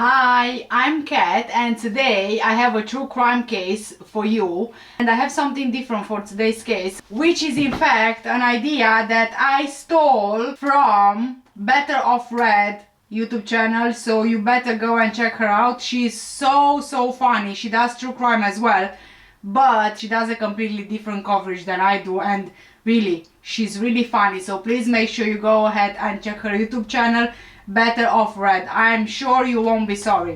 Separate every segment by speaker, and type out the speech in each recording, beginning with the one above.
Speaker 1: Hi, I'm Kat and today I have a true crime case for you, and I have something different for today's case, which is in fact an idea that I stole from Better Off Red YouTube channel, so you better go and check her out. She's so funny. She does true crime as well, but she does a completely different coverage than I do, and really, she's really funny. So please make sure you go ahead and check her YouTube channel, Better Off Red. I'm sure you won't be sorry.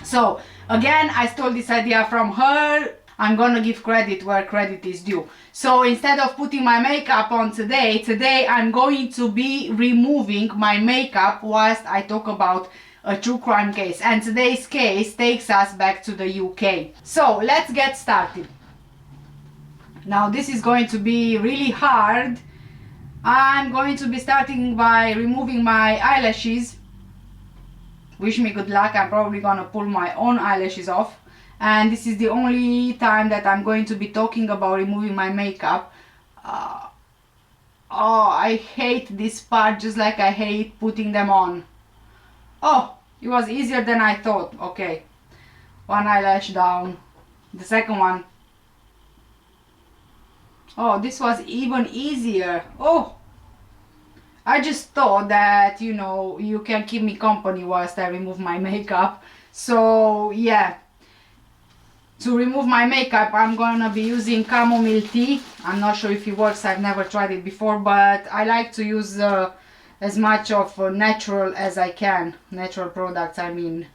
Speaker 1: So again, I stole this idea from her. I'm gonna give credit where credit is due. So instead of putting my makeup on today I'm going to be removing my makeup whilst I talk about a true crime case. And today's case takes us back to the UK. So let's get started. Now this is going to be really hard. I'm going to be starting by removing my eyelashes. Wish me good luck. I'm probably gonna pull my own eyelashes off. And this is the only time that I'm going to be talking about removing my makeup. Oh, I hate this part just like I hate putting them on. Oh, it was easier than I thought. Okay, one eyelash down, the second one. Oh, this was even easier. Oh, I just thought that, you know, you can keep me company whilst I remove my makeup. So yeah, to remove my makeup I'm gonna be using chamomile tea. I'm not sure if it works, I've never tried it before, but I like to use as much of natural as I can. Natural products, I mean,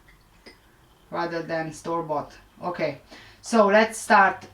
Speaker 1: rather than store-bought. Okay, so let's start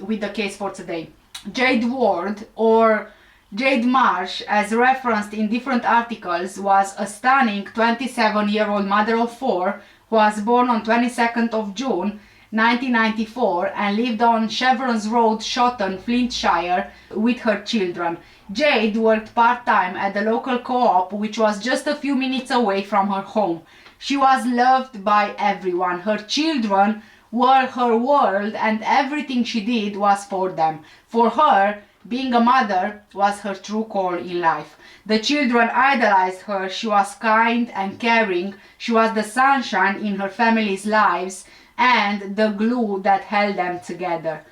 Speaker 1: with the case for today. Jade Ward, or Jade Marsh, as referenced in different articles, was a stunning 27-year-old mother of four who was born on 22nd of June 1994 and lived on Chevrons Road, Shotton, Flintshire, with her children. Jade worked part-time at the local co-op, which was just a few minutes away from her home. She was loved by everyone. Her children were her world, and everything she did was for them. For her, being a mother was her true call in life. The children idolized her. She was kind and caring. She was the sunshine in her family's lives and the glue that held them together.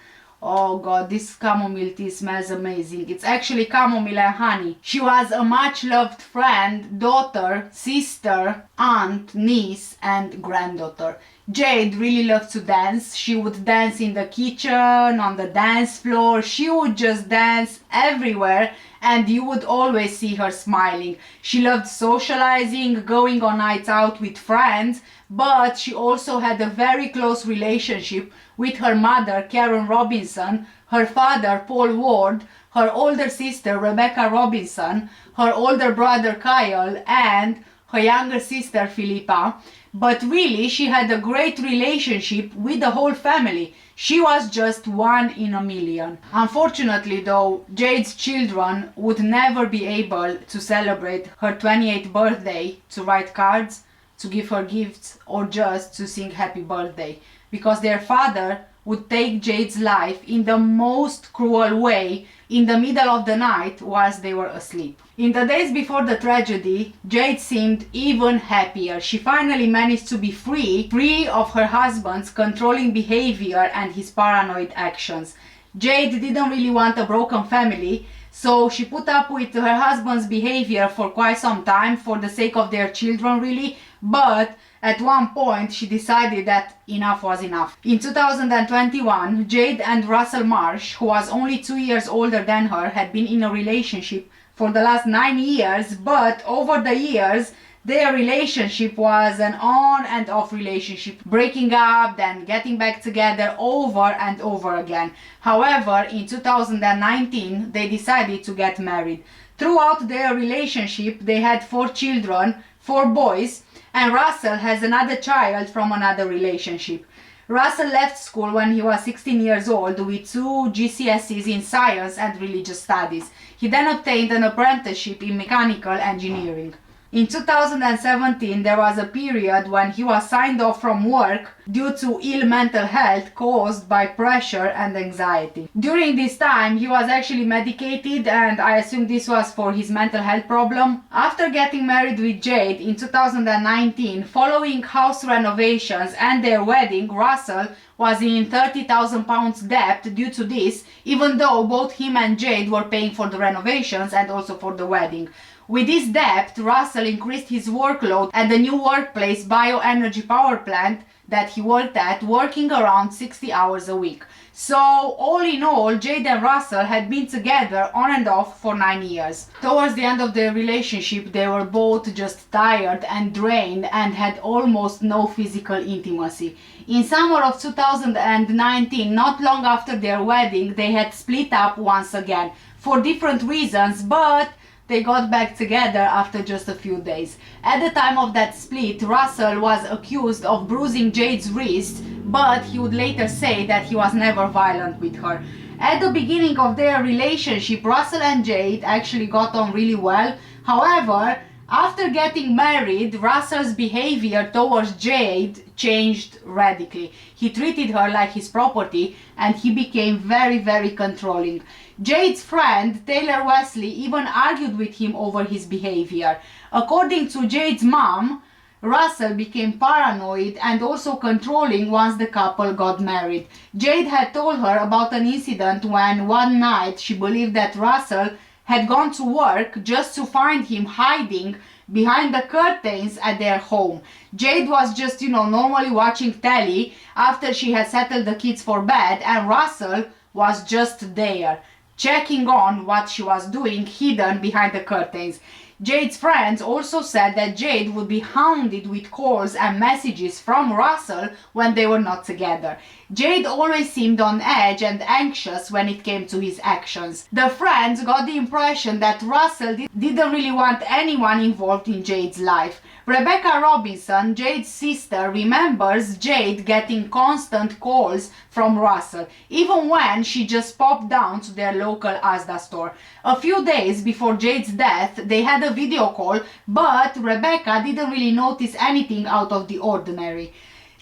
Speaker 1: Oh god, this chamomile tea smells amazing. It's actually chamomile and honey. She was a much loved friend, daughter, sister, aunt, niece and granddaughter. Jade really loved to dance. She would dance in the kitchen, on the dance floor. She would just dance everywhere and you would always see her smiling. She loved socializing, going on nights out with friends, but she also had a very close relationship with her mother, Karen Robinson, her father, Paul Ward, her older sister, Rebecca Robinson, her older brother, Kyle, and her younger sister, Philippa. But really, she had a great relationship with the whole family. She was just one in a million. Unfortunately though, Jade's children would never be able to celebrate her 28th birthday, to write cards, to give her gifts, or just to sing happy birthday, because their father would take Jade's life in the most cruel way in the middle of the night whilst they were asleep. In the days before the tragedy, Jade seemed even happier. She finally managed to be free of her husband's controlling behavior and his paranoid actions. Jade didn't really want a broken family, so she put up with her husband's behavior for quite some time for the sake of their children really, but at one point she decided that enough was enough. In 2021, Jade and Russell Marsh, who was only 2 years older than her, had been in a relationship for the last 9 years, but over the years their relationship was an on and off relationship, breaking up, then getting back together over and over again. However, in 2019 they decided to get married. Throughout their relationship they had 4 children, 4 boys, and Russell has another child from another relationship. Russell left school when he was 16 years old with 2 GCSEs in science and religious studies. He then obtained an apprenticeship in mechanical engineering. In 2017, there was a period when he was signed off from work due to ill mental health caused by pressure and anxiety. During this time, he was actually medicated, and I assume this was for his mental health problem. After getting married with Jade in 2019, following house renovations and their wedding, Russell was in £30,000 debt due to this, even though both him and Jade were paying for the renovations and also for the wedding. With this debt, Russell increased his workload at the new workplace bioenergy power plant that he worked at, working around 60 hours a week. So all in all, Jade and Russell had been together on and off for 9 years. Towards the end of their relationship, they were both just tired and drained and had almost no physical intimacy. In summer of 2019, not long after their wedding, they had split up once again for different reasons, but they got back together after just a few days. At the time of that split, Russell was accused of bruising Jade's wrist, but he would later say that he was never violent with her. At the beginning of their relationship, Russell and Jade actually got on really well. However, after getting married, Russell's behavior towards Jade changed radically. He treated her like his property and he became very controlling. Jade's friend, Taylor Wesley, even argued with him over his behavior. According to Jade's mom, Russell became paranoid and also controlling once the couple got married. Jade had told her about an incident when one night she believed that Russell had gone to work just to find him hiding behind the curtains at their home. Jade was just, normally watching telly after she had settled the kids for bed, and Russell was just there, checking on what she was doing hidden behind the curtains. Jade's friends also said that Jade would be hounded with calls and messages from Russell when they were not together. Jade always seemed on edge and anxious when it came to his actions. The friends got the impression that Russell didn't really want anyone involved in Jade's life. Rebecca Robinson, Jade's sister, remembers Jade getting constant calls from Russell, even when she just popped down to their local Asda store. A few days before Jade's death, they had a video call, but Rebecca didn't really notice anything out of the ordinary.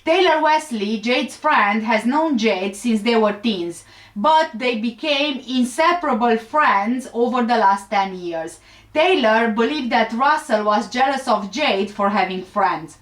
Speaker 1: Taylor Wesley, Jade's friend, has known Jade since they were teens, but they became inseparable friends over the last 10 years. Taylor believed that Russell was jealous of Jade for having friends.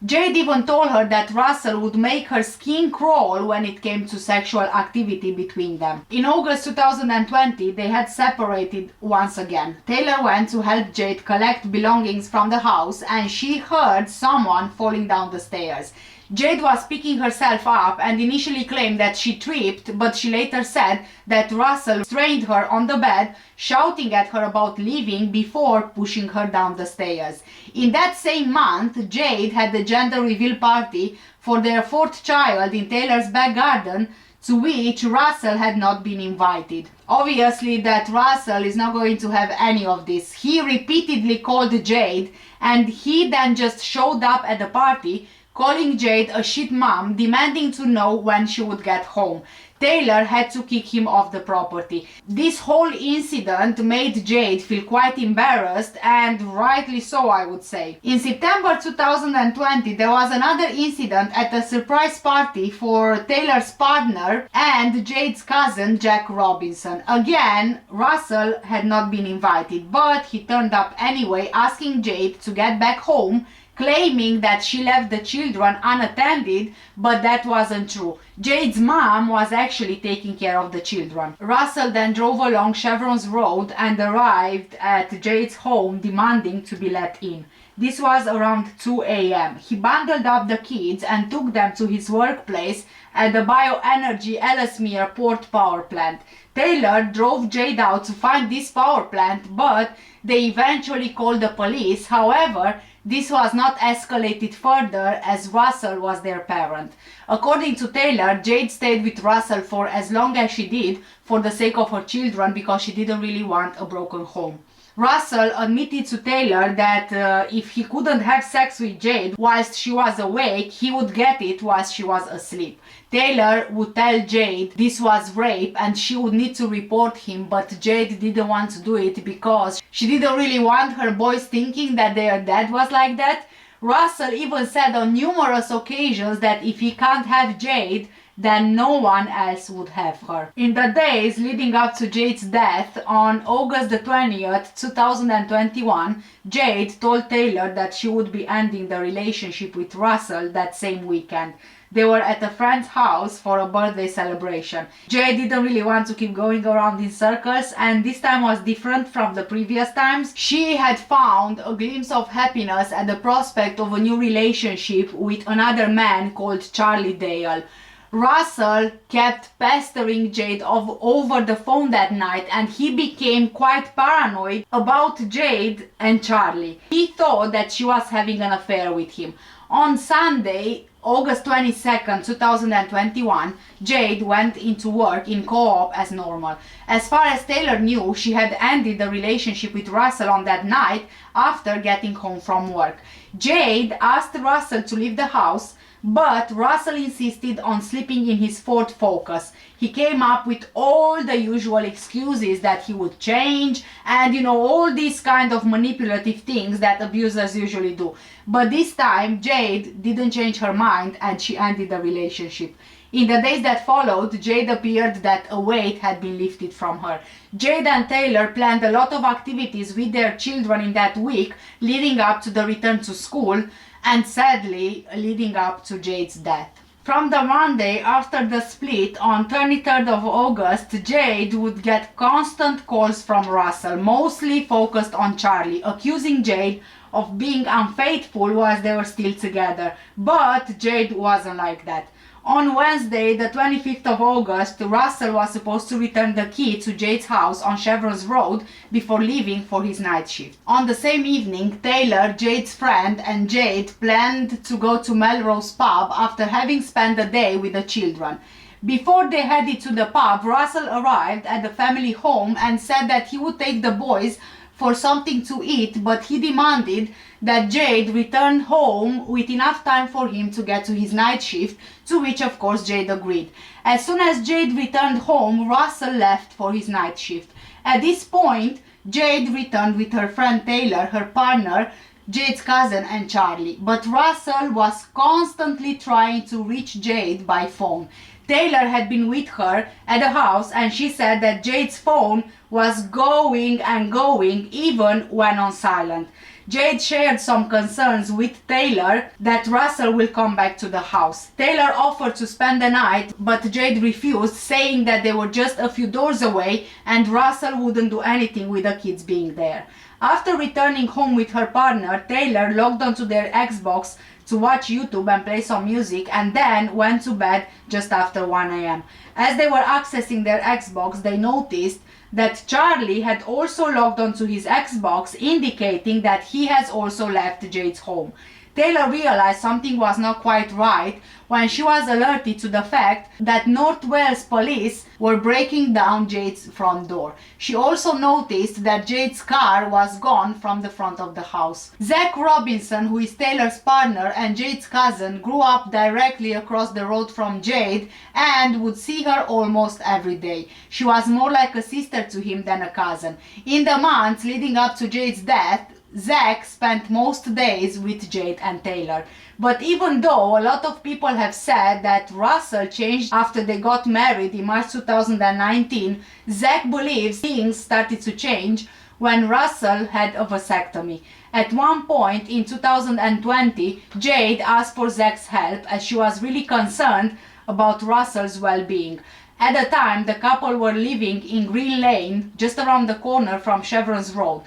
Speaker 1: Jade even told her that Russell would make her skin crawl when it came to sexual activity between them. In August 2020, they had separated once again. Taylor went to help Jade collect belongings from the house and she heard someone falling down the stairs. Jade was picking herself up and initially claimed that she tripped, but she later said that Russell strained her on the bed, shouting at her about leaving before pushing her down the stairs. In that same month, Jade had the gender reveal party for their fourth child in Taylor's back garden, to which Russell had not been invited. Obviously that Russell is not going to have any of this. He repeatedly called Jade and he then just showed up at the party, calling Jade a shit mom, demanding to know when she would get home. Taylor had to kick him off the property. This whole incident made Jade feel quite embarrassed, and rightly so, I would say. In September 2020, there was another incident at a surprise party for Taylor's partner and Jade's cousin, Jack Robinson. Again, Russell had not been invited, but he turned up anyway, asking Jade to get back home, claiming that she left the children unattended, but that wasn't true. Jade's mom was actually taking care of the children. Russell then drove along Chevron's Road and arrived at Jade's home demanding to be let in. This was around 2 a.m. He bundled up the kids and took them to his workplace at the bioenergy Ellesmere Port power plant. Taylor drove Jade out to find this power plant, but they eventually called the police. However, this was not escalated further as Russell was their parent. According to Taylor, Jade stayed with Russell for as long as she did for the sake of her children because she didn't really want a broken home. Russell admitted to Taylor that if he couldn't have sex with Jade whilst she was awake, he would get it whilst she was asleep. Taylor would tell Jade this was rape and she would need to report him, but Jade didn't want to do it because she didn't really want her boys thinking that their dad was like that. Russell even said on numerous occasions that if he can't have Jade, then no one else would have her. In the days leading up to Jade's death, on August the 20th, 2021, Jade told Taylor that she would be ending the relationship with Russell that same weekend. They were at a friend's house for a birthday celebration. Jade didn't really want to keep going around in circles, and this time was different from the previous times. She had found a glimpse of happiness at the prospect of a new relationship with another man called Charlie Dale. Russell kept pestering Jade over the phone that night, and he became quite paranoid about Jade and Charlie. He thought that she was having an affair with him. On Sunday, August 22nd, 2021, Jade went into work in co-op as normal. As far as Taylor knew, she had ended the relationship with Russell on that night after getting home from work. Jade asked Russell to leave the house, but Russell insisted on sleeping in his Ford Focus. He came up with all the usual excuses that he would change and all these kind of manipulative things that abusers usually do. But this time Jade didn't change her mind and she ended the relationship. In the days that followed, Jade appeared that a weight had been lifted from her. Jade and Taylor planned a lot of activities with their children in that week leading up to the return to school, and sadly leading up to Jade's death. From the Monday after the split on 23rd of August, Jade would get constant calls from Russell, mostly focused on Charlie, accusing Jade of being unfaithful whilst they were still together. But Jade wasn't like that. On Wednesday, the 25th of August, Russell was supposed to return the key to Jade's house on Chevrons Road before leaving for his night shift. On the same evening, Taylor, Jade's friend, and Jade planned to go to Melrose pub after having spent the day with the children. Before they headed to the pub, Russell arrived at the family home and said that he would take the boys for something to eat, but he demanded that Jade return home with enough time for him to get to his night shift, to which of course Jade agreed. As soon as Jade returned home, Russell left for his night shift. At this point, Jade returned with her friend Taylor, her partner, Jade's cousin, and Charlie, but Russell was constantly trying to reach Jade by phone. Taylor had been with her at the house and she said that Jade's phone was going and going even when on silent. Jade shared some concerns with Taylor that Russell will come back to the house. Taylor offered to spend the night, but Jade refused, saying that they were just a few doors away and Russell wouldn't do anything with the kids being there. After returning home with her partner, Taylor logged onto their Xbox to watch YouTube and play some music, and then went to bed just after 1 a.m. As they were accessing their Xbox, they noticed that Charlie had also logged onto his Xbox, indicating that he has also left Jade's home. Taylor realized something was not quite right when she was alerted to the fact that North Wales police were breaking down Jade's front door. She also noticed that Jade's car was gone from the front of the house. Zach Robinson, who is Taylor's partner and Jade's cousin, grew up directly across the road from Jade and would see her almost every day. She was more like a sister to him than a cousin. In the months leading up to Jade's death, Zach spent most days with Jade and Taylor. But even though a lot of people have said that Russell changed after they got married in March 2019, Zach believes things started to change when Russell had a vasectomy. At one point in 2020, Jade asked for Zach's help as she was really concerned about Russell's well-being. At the time, the couple were living in Green Lane, just around the corner from Chevrons Road.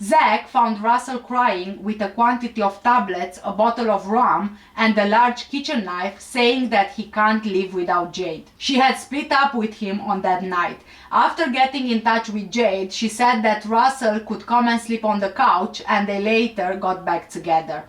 Speaker 1: Zach found Russell crying with a quantity of tablets, a bottle of rum, and a large kitchen knife, saying that he can't live without Jade. She had split up with him on that night. After getting in touch with Jade, she said that Russell could come and sleep on the couch, and they later got back together.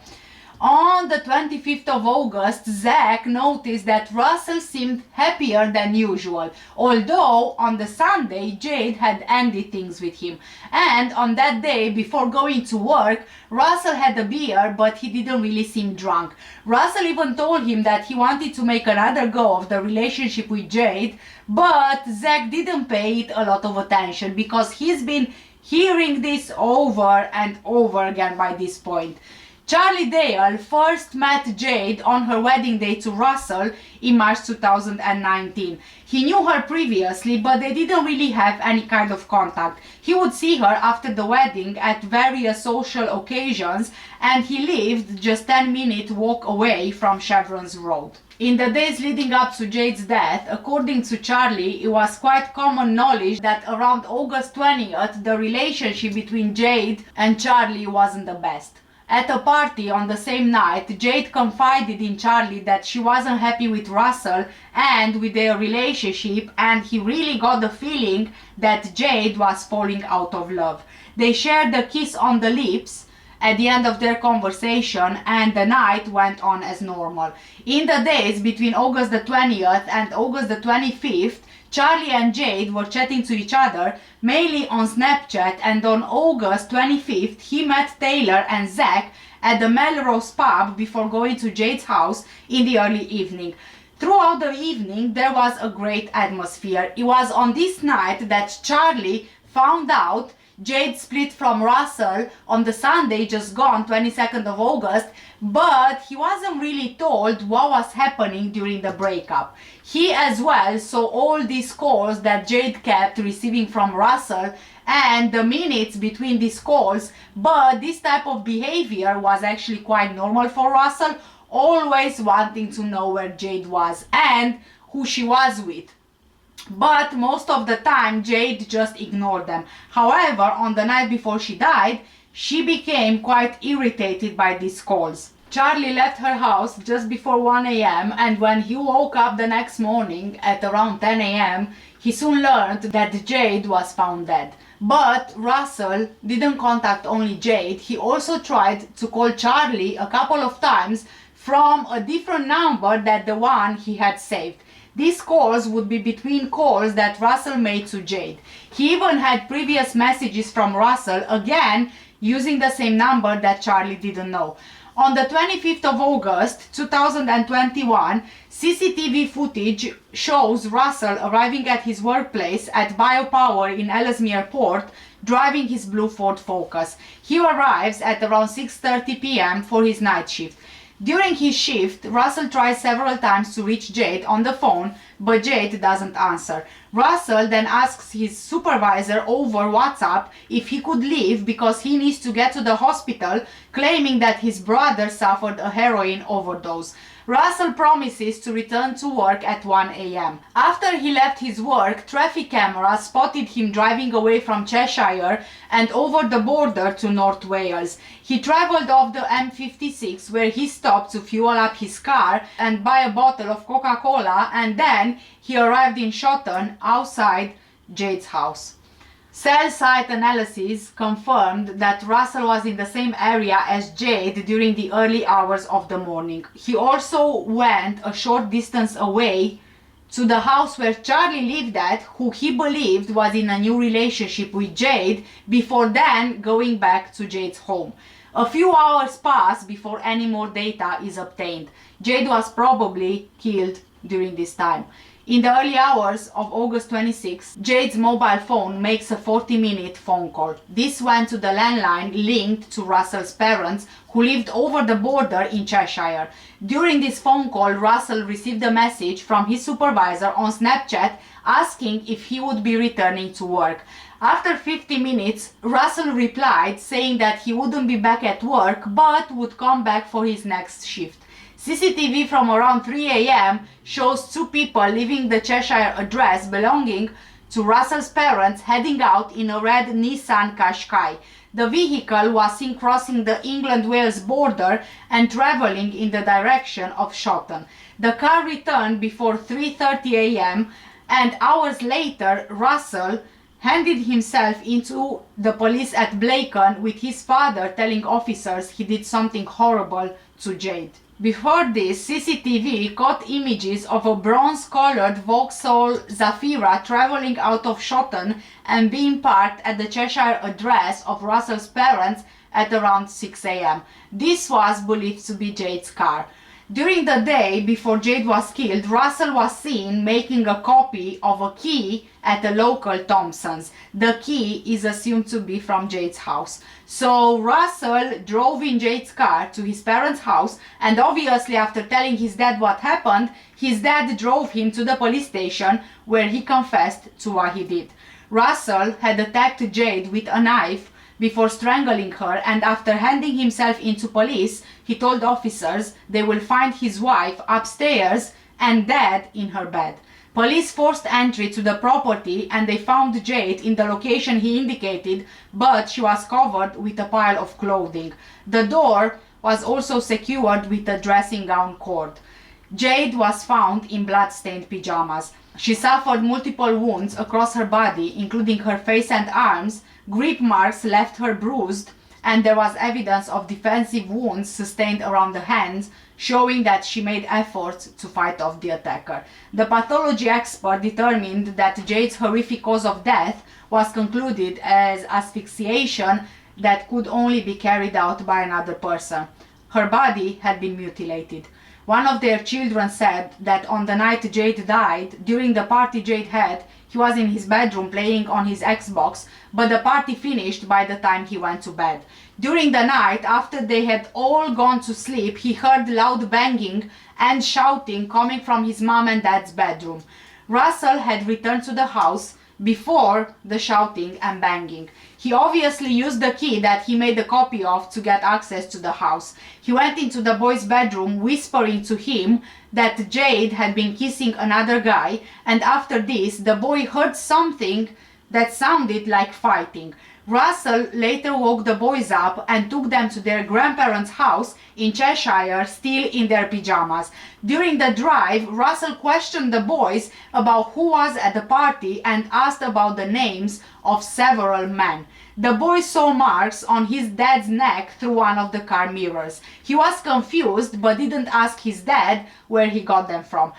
Speaker 1: On the 25th of August, Zach noticed that Russell seemed happier than usual, although on the Sunday Jade had ended things with him. And on that day, before going to work, Russell had a beer, but he didn't really seem drunk. Russell even told him that he wanted to make another go of the relationship with Jade, but Zach didn't pay it a lot of attention because he's been hearing this over and over again by this point. Charlie Dale first met Jade on her wedding day to Russell in March 2019. He knew her previously, but they didn't really have any kind of contact. He would see her after the wedding at various social occasions, and he lived just 10-minute walk away from Chevron's Road. In the days leading up to Jade's death, according to Charlie, it was quite common knowledge that around August 20th, the relationship between Jade and Charlie wasn't the best. At a party on the same night, Jade confided in Charlie that she wasn't happy with Russell and with their relationship, and he really got the feeling that Jade was falling out of love. They shared a kiss on the lips at the end of their conversation, and the night went on as normal. In the days between August the 20th and August the 25th, Charlie and Jade were chatting to each other, mainly on Snapchat, and on August 25th he met Taylor and Zach at the Melrose pub before going to Jade's house in the early evening. Throughout the evening there was a great atmosphere. It was on this night that Charlie found out Jade split from Russell on the Sunday just gone, 22nd of August, but he wasn't really told what was happening during the breakup. He as well saw all these calls that Jade kept receiving from Russell and the minutes between these calls, but this type of behavior was actually quite normal for Russell, always wanting to know where Jade was and who she was with. But most of the time Jade just ignored them. However, on the night before she died, she became quite irritated by these calls. Charlie left her house just before 1 a.m. and when he woke up the next morning at around 10 a.m. he soon learned that Jade was found dead. But Russell didn't contact only Jade, he also tried to call Charlie a couple of times from a different number than the one he had saved. These calls would be between calls that Russell made to Jade. He even had previous messages from Russell, again using the same number that Charlie didn't know. On the 25th of August 2021, CCTV footage shows Russell arriving at his workplace at Biopower in Ellesmere Port, driving his blue Ford Focus. He arrives at around 6:30 p.m. for his night shift. During his shift, Russell tries several times to reach Jade on the phone, but Jade doesn't answer. Russell then asks his supervisor over WhatsApp if he could leave because he needs to get to the hospital, claiming that his brother suffered a heroin overdose. Russell promises to return to work at 1 a.m. After he left his work, traffic cameras spotted him driving away from Cheshire and over the border to North Wales. He travelled off the M56 where he stopped to fuel up his car and buy a bottle of Coca-Cola, and then he arrived in Shotton outside Jade's house. Cell site analysis confirmed that Russell was in the same area as Jade during the early hours of the morning. He also went a short distance away to the house where Charlie lived at, who he believed was in a new relationship with Jade, before then going back to Jade's home. A few hours pass before any more data is obtained. Jade was probably killed during this time. In the early hours of August 26, Jade's mobile phone makes a 40-minute phone call. This went to the landline linked to Russell's parents, who lived over the border in Cheshire. During this phone call, Russell received a message from his supervisor on Snapchat asking if he would be returning to work. After 50 minutes, Russell replied saying that he wouldn't be back at work but would come back for his next shift. CCTV from around 3 a.m. shows two people leaving the Cheshire address belonging to Russell's parents heading out in a red Nissan Qashqai. The vehicle was seen crossing the England-Wales border and travelling in the direction of Shotton. The car returned before 3:30 a.m. and hours later Russell handed himself into the police at Blacon with his father telling officers he did something horrible to Jade. Before this, CCTV caught images of a bronze-colored Vauxhall Zafira traveling out of Shotton and being parked at the Cheshire address of Russell's parents at around 6 a.m. This was believed to be Jade's car. During the day before Jade was killed, Russell was seen making a copy of a key at a local Thompson's. The key is assumed to be from Jade's house. So Russell drove in Jade's car to his parents' house, and obviously after telling his dad what happened, his dad drove him to the police station where he confessed to what he did. Russell had attacked Jade with a knife before strangling her, and after handing himself into police, he told officers they will find his wife upstairs and dead in her bed. Police forced entry to the property and they found Jade in the location he indicated, but she was covered with a pile of clothing. The door was also secured with a dressing gown cord. Jade was found in blood-stained pajamas. She suffered multiple wounds across her body, including her face and arms. Grip marks left her bruised, and there was evidence of defensive wounds sustained around the hands, showing that she made efforts to fight off the attacker. The pathology expert determined that Jade's horrific cause of death was concluded as asphyxiation that could only be carried out by another person. Her body had been mutilated. One of their children said that on the night Jade died, during the party Jade had, he was in his bedroom playing on his Xbox, but the party finished by the time he went to bed. During the night, after they had all gone to sleep, he heard loud banging and shouting coming from his mom and dad's bedroom. Russell had returned to the house before the shouting and banging. He obviously used the key that he made a copy of to get access to the house. He went into the boy's bedroom whispering to him that Jade had been kissing another guy, and after this the boy heard something that sounded like fighting. Russell later woke the boys up and took them to their grandparents' house in Cheshire, still in their pajamas. During the drive, Russell questioned the boys about who was at the party and asked about the names of several men. The boy saw marks on his dad's neck through one of the car mirrors. He was confused but didn't ask his dad where he got them from.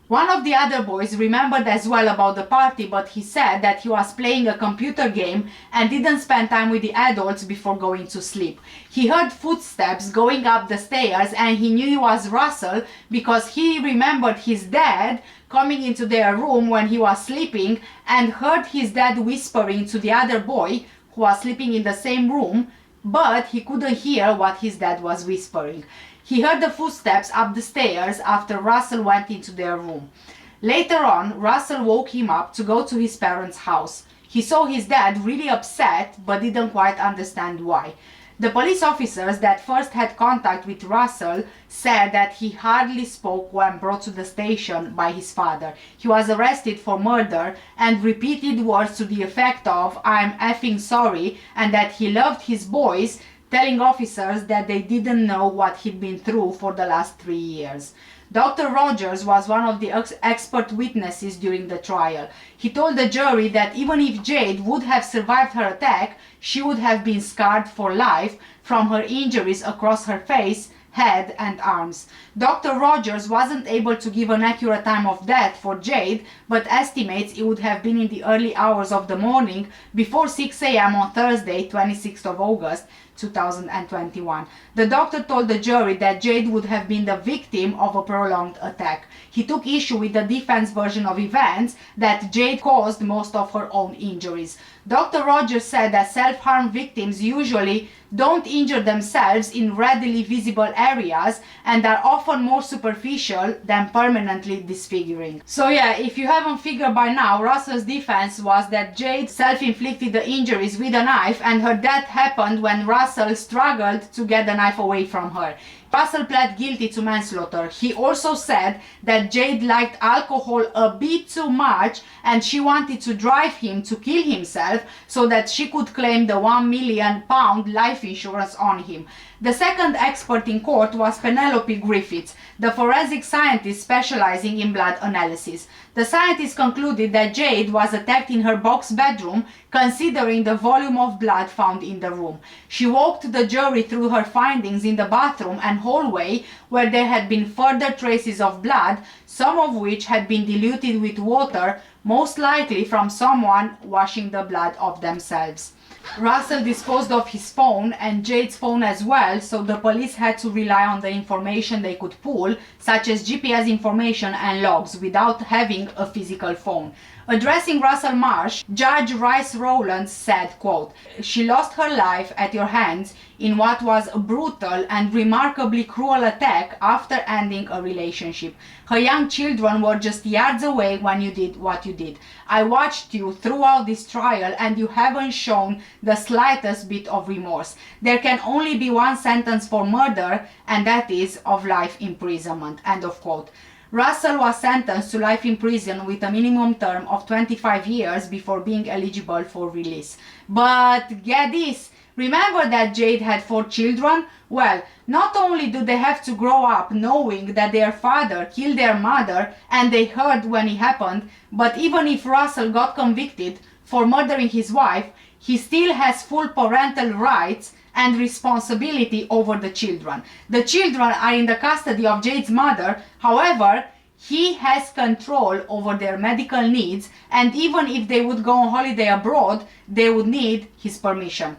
Speaker 1: One of the other boys remembered as well about the party, but he said that he was playing a computer game and didn't spend time with the adults before going to sleep. He heard footsteps going up the stairs and he knew it was Russell because he remembered his dad coming into their room when he was sleeping and heard his dad whispering to the other boy who was sleeping in the same room, but he couldn't hear what his dad was whispering. He heard the footsteps up the stairs after Russell went into their room. Later on, Russell woke him up to go to his parents' house. He saw his dad really upset but didn't quite understand why. The police officers that first had contact with Russell said that he hardly spoke when brought to the station by his father. He was arrested for murder and repeated words to the effect of "I'm effing sorry" and that he loved his boys, telling officers that they didn't know what he'd been through for the last 3 years. Dr. Rogers was one of the expert witnesses during the trial. He told the jury that even if Jade would have survived her attack, she would have been scarred for life from her injuries across her face, head and arms. Dr. Rogers wasn't able to give an accurate time of death for Jade, but estimates it would have been in the early hours of the morning before 6 a.m. on Thursday, 26th of August, 2021. The doctor told the jury that Jade would have been the victim of a prolonged attack. He took issue with the defense version of events that Jade caused most of her own injuries. Dr. Rogers said that self-harm victims usually don't injure themselves in readily visible areas and are often more superficial than permanently disfiguring. So yeah, if you haven't figured by now, Russell's defense was that Jade self-inflicted the injuries with a knife and her death happened when Russell struggled to get the knife away from her. Russell pled guilty to manslaughter. He also said that Jade liked alcohol a bit too much and she wanted to drive him to kill himself so that she could claim the £1 million life insurance on him. The second expert in court was Penelope Griffiths, the forensic scientist specializing in blood analysis. The scientist concluded that Jade was attacked in her box bedroom, considering the volume of blood found in the room. She walked the jury through her findings in the bathroom and hallway where there had been further traces of blood, some of which had been diluted with water, most likely from someone washing the blood off themselves. Russell disposed of his phone and Jade's phone as well, so the police had to rely on the information they could pull, such as GPS information and logs, without having a physical phone. Addressing Russell Marsh, Judge Rice Rowland said, quote, "She lost her life at your hands in what was a brutal and remarkably cruel attack after ending a relationship. Her young children were just yards away when you did what you did. I watched you throughout this trial and you haven't shown the slightest bit of remorse. There can only be one sentence for murder, and that is of life imprisonment." End of quote. Russell was sentenced to life in prison with a minimum term of 25 years before being eligible for release. But get this, remember that Jade had 4 children? Well, not only do they have to grow up knowing that their father killed their mother and they heard when it happened, but even if Russell got convicted for murdering his wife, he still has full parental rights and responsibility over the children. The children are in the custody of Jade's mother, however, he has control over their medical needs, and even if they would go on holiday abroad, they would need his permission.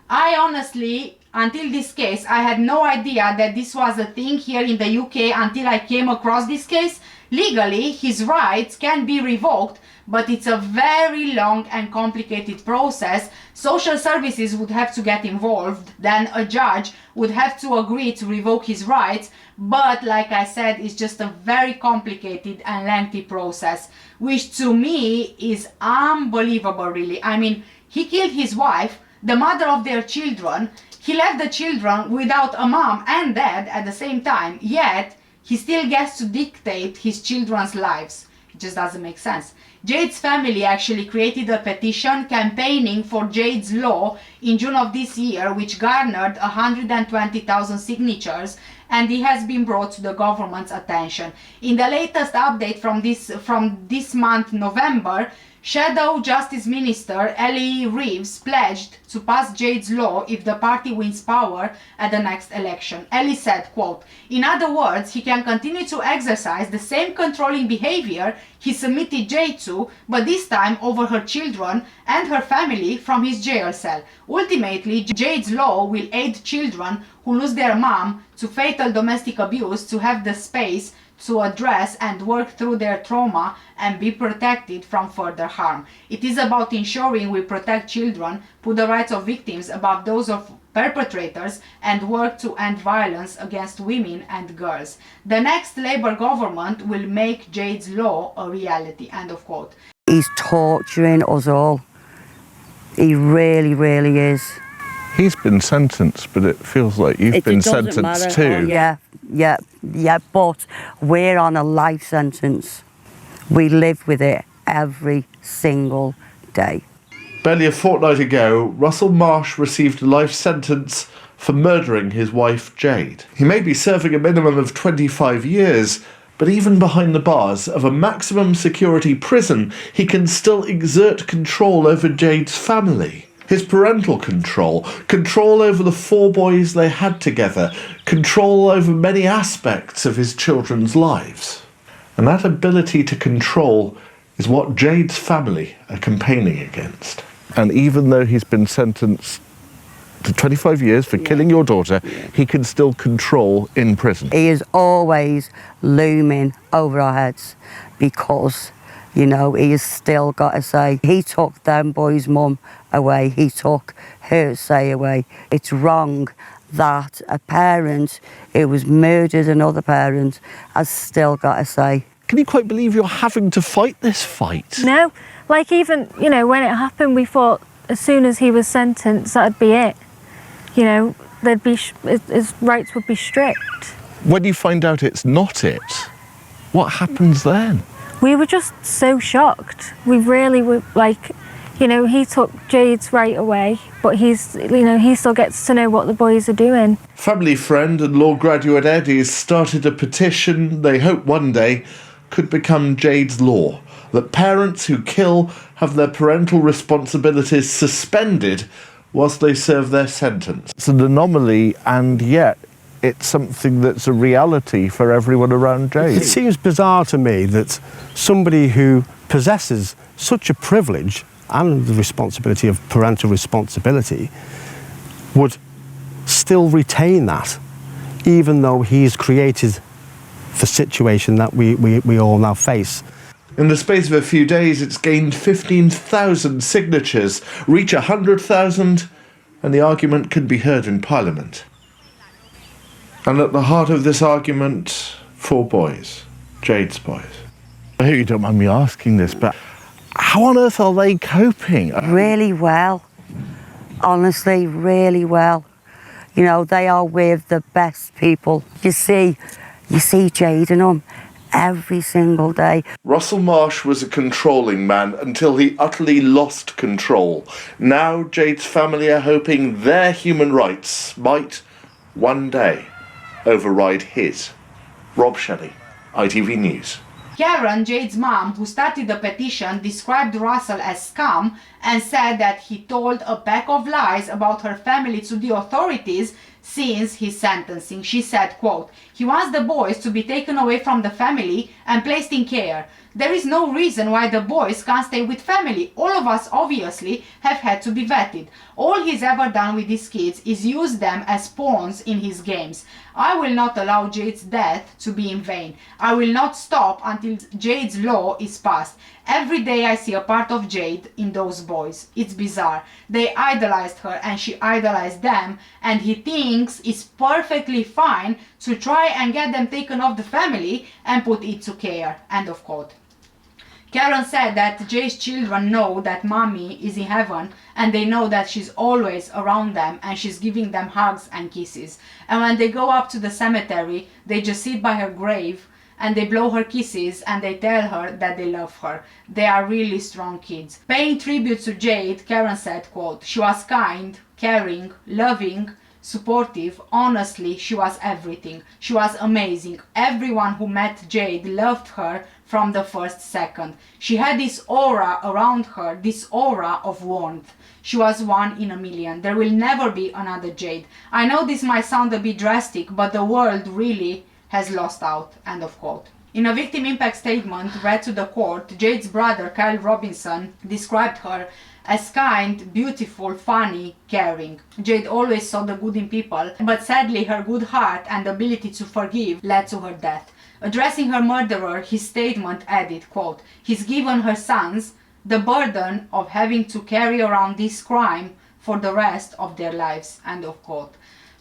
Speaker 1: I honestly, until this case, I had no idea that this was a thing here in the UK until I came across this case. Legally, his rights can be revoked, but it's a very long and complicated process. Social services would have to get involved, then a judge would have to agree to revoke his rights, but like I said, it's just a very complicated and lengthy process, which to me is unbelievable, really. I mean, he killed his wife, the mother of their children, he left the children without a mom and dad at the same time, yet he still gets to dictate his children's lives. It just doesn't make sense. Jade's family actually created a petition campaigning for Jade's Law in June of this year, which garnered 120,000 signatures, and it has been brought to the government's attention. In the latest update from this month, November, Shadow Justice Minister Ellie Reeves pledged to pass Jade's Law if the party wins power at the next election. Ellie said, quote, "In other words, he can continue to exercise the same controlling behavior he submitted Jade to, but this time over her children and her family from his jail cell. Ultimately, Jade's Law will aid children who lose their mom to fatal domestic abuse to have the space to address and work through their trauma and be protected from further harm. It is about ensuring we protect children, put the rights of victims above those of perpetrators, and work to end violence against women and girls. The next Labour government will make Jade's Law a reality." End of quote.
Speaker 2: He's torturing us all. He really, really is.
Speaker 3: He's been sentenced, but it feels like you've been sentenced too.
Speaker 2: Yeah, but we're on a life sentence. We live with it every single day.
Speaker 4: Barely a fortnight ago, Russell Marsh received a life sentence for murdering his wife Jade. He may be serving a minimum of 25 years, but even behind the bars of a maximum security prison, he can still exert control over Jade's family. His parental control, control over the 4 boys they had together, control over many aspects of his children's lives. And that ability to control is what Jade's family are campaigning against.
Speaker 3: And even though he's been sentenced to 25 years for killing your daughter, he can still control in prison.
Speaker 2: He is always looming over our heads because, you know, he has still got to say, he took them boys' mum away, he took her say away. It's wrong that a parent who was murdered another parent has still got to say.
Speaker 3: Can you quite believe you're having to fight this fight?
Speaker 5: No, like even, you know, when it happened, we thought as soon as he was sentenced, that'd be it. You know, there'd be his rights would be stripped.
Speaker 3: When you find out it's not it, what happens then?
Speaker 5: We were just so shocked. We really were like, you know, he took Jade's right away, but he's, you know, he still gets to know what the boys are doing.
Speaker 4: Family friend and law graduate Eddie's started a petition they hope one day could become Jade's Law, that parents who kill have their parental responsibilities suspended whilst they serve their sentence.
Speaker 3: It's an anomaly, and yet it's something that's a reality for everyone around Jade.
Speaker 6: It seems bizarre to me that somebody who possesses such a privilege and the responsibility of parental responsibility would still retain that, even though he's created the situation that we all now face.
Speaker 4: In the space of a few days, it's gained 15,000 signatures, reach 100,000, and the argument can be heard in Parliament. And at the heart of this argument, 4 boys, Jade's boys.
Speaker 3: I hope you don't mind me asking this, but how on earth are they coping?
Speaker 2: Really well. Honestly, really well. You know, they are with the best people. You see Jade and them every single day.
Speaker 4: Russell Marsh was a controlling man until he utterly lost control. Now Jade's family are hoping their human rights might, one day, override his. Rob Shelley, ITV News.
Speaker 1: Karen, Jade's mom, who started the petition, described Russell as scum and said that he told a pack of lies about her family to the authorities since his sentencing. She said, quote, "He wants the boys to be taken away from the family and placed in care. There is no reason why the boys can't stay with family. All of us obviously have had to be vetted. All he's ever done with his kids is use them as pawns in his games. I will not allow Jade's death to be in vain. I will not stop until Jade's law is passed. Every day I see a part of Jade in those boys. It's bizarre. They idolized her and she idolized them, and he thinks it's perfectly fine to try and get them taken off the family and put it to care." End of quote. Karen said that Jade's children know that mommy is in heaven and they know that she's always around them and she's giving them hugs and kisses. And when they go up to the cemetery, they just sit by her grave and they blow her kisses and they tell her that they love her. They are really strong kids. Paying tribute to Jade, Karen said, quote, "She was kind, caring, loving, supportive. Honestly, she was everything. She was amazing. Everyone who met Jade loved her from the first second. She had this aura around her, this aura of warmth. She was one in a million. There will never be another Jade. I know this might sound a bit drastic, but the world really has lost out." End of quote. In a victim impact statement read to the court, Jade's brother, Kyle Robinson, described her as kind, beautiful, funny, caring. Jade always saw the good in people, but sadly her good heart and ability to forgive led to her death. Addressing her murderer, his statement added, quote, "He's given her sons the burden of having to carry around this crime for the rest of their lives." End of quote.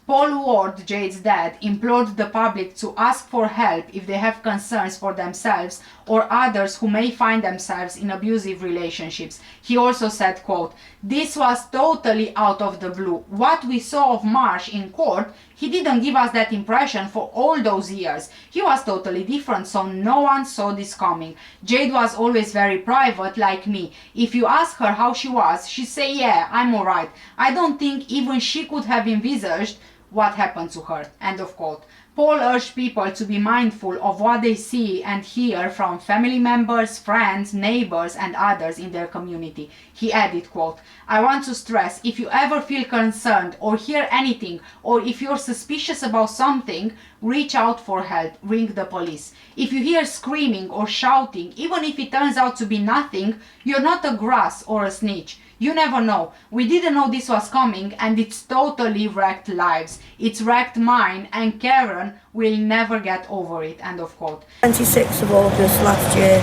Speaker 1: Paul Ward, Jade's dad, implored the public to ask for help if they have concerns for themselves or others who may find themselves in abusive relationships. He also said, quote, "This was totally out of the blue. What we saw of Marsh in court, he didn't give us that impression for all those years. He was totally different, so no one saw this coming. Jade was always very private, like me. If you ask her how she was, she'd say, yeah, I'm alright. I don't think even she could have envisaged what happened to her." End of quote. Paul urged people to be mindful of what they see and hear from family members, friends, neighbors and others in their community. He added, quote, "I want to stress, if you ever feel concerned or hear anything, or if you're suspicious about something, reach out for help, ring the police. If you hear screaming or shouting, even if it turns out to be nothing, you're not a grass or a snitch. You never know. We didn't know this was coming and it's totally wrecked lives. It's wrecked mine and Karen will never get over it." End of quote.
Speaker 7: 26th of August last year,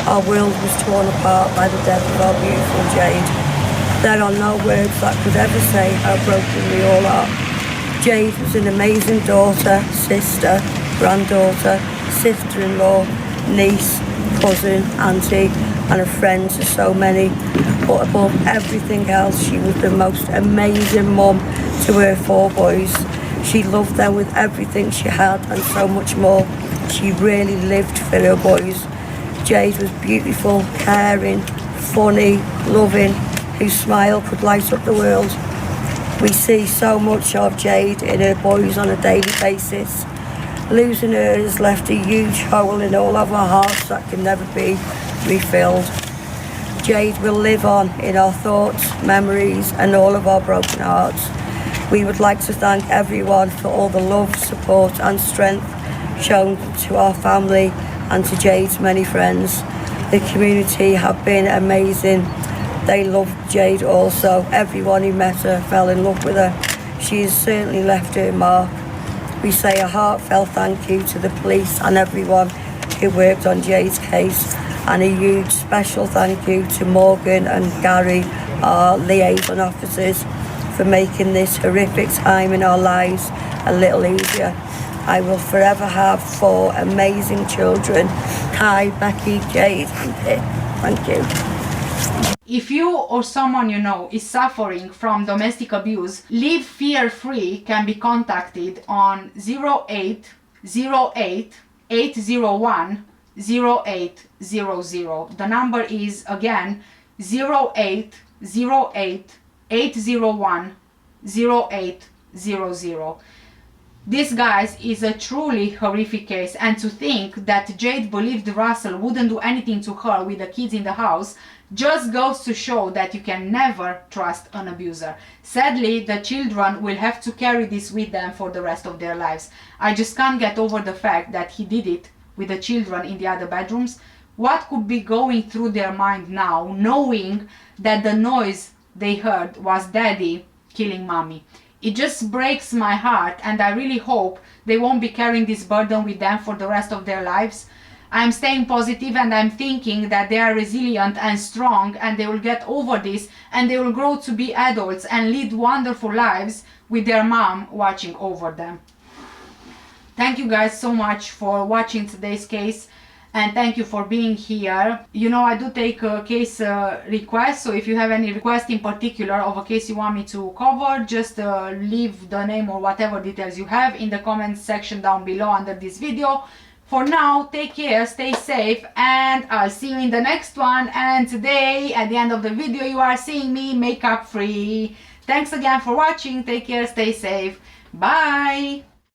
Speaker 7: our world was torn apart by the death of our beautiful Jade. There are no words that could ever say how broken we all are. Jade was an amazing daughter, sister, granddaughter, sister-in-law, niece, cousin, auntie and a friend to so many. But above everything else, she was the most amazing mum to her 4 boys. She loved them with everything she had and so much more. She really lived for her boys. Jade was beautiful, caring, funny, loving, whose smile could light up the world. We see so much of Jade in her boys on a daily basis. Losing her has left a huge hole in all of our hearts that can never be refilled. Jade will live on in our thoughts, memories and all of our broken hearts. We would like to thank everyone for all the love, support and strength shown to our family and to Jade's many friends. The community have been amazing. They loved Jade also. Everyone who met her fell in love with her. She has certainly left her mark. We say a heartfelt thank you to the police and everyone who worked on Jade's case, and a huge special thank you to Morgan and Gary, our liaison officers, for making this horrific time in our lives a little easier. I will forever have 4 amazing children. Hi, Becky, Jade and Pip. Thank you.
Speaker 1: If you or someone you know is suffering from domestic abuse, Live Fear Free can be contacted on 0808 801 0800. The number is again 0808 801 0800. This, guys, is a truly horrific case, and to think that Jade believed Russell wouldn't do anything to her with the kids in the house just goes to show that you can never trust an abuser. Sadly, the children will have to carry this with them for the rest of their lives. I just can't get over the fact that he did it with the children in the other bedrooms. What could be going through their mind now, knowing that the noise they heard was Daddy killing Mommy? It just breaks my heart, and I really hope they won't be carrying this burden with them for the rest of their lives. I'm staying positive, and I'm thinking that they are resilient and strong, and they will get over this, and they will grow to be adults and lead wonderful lives with their mom watching over them. Thank you guys so much for watching today's case, and thank you for being here. You know, I do take case requests, so if you have any request in particular of a case you want me to cover, just leave the name or whatever details you have in the comments section down below under this video. For now, take care, stay safe, and I'll see you in the next one. And today, at the end of the video, you are seeing me makeup free. Thanks again for watching. Take care, stay safe. Bye!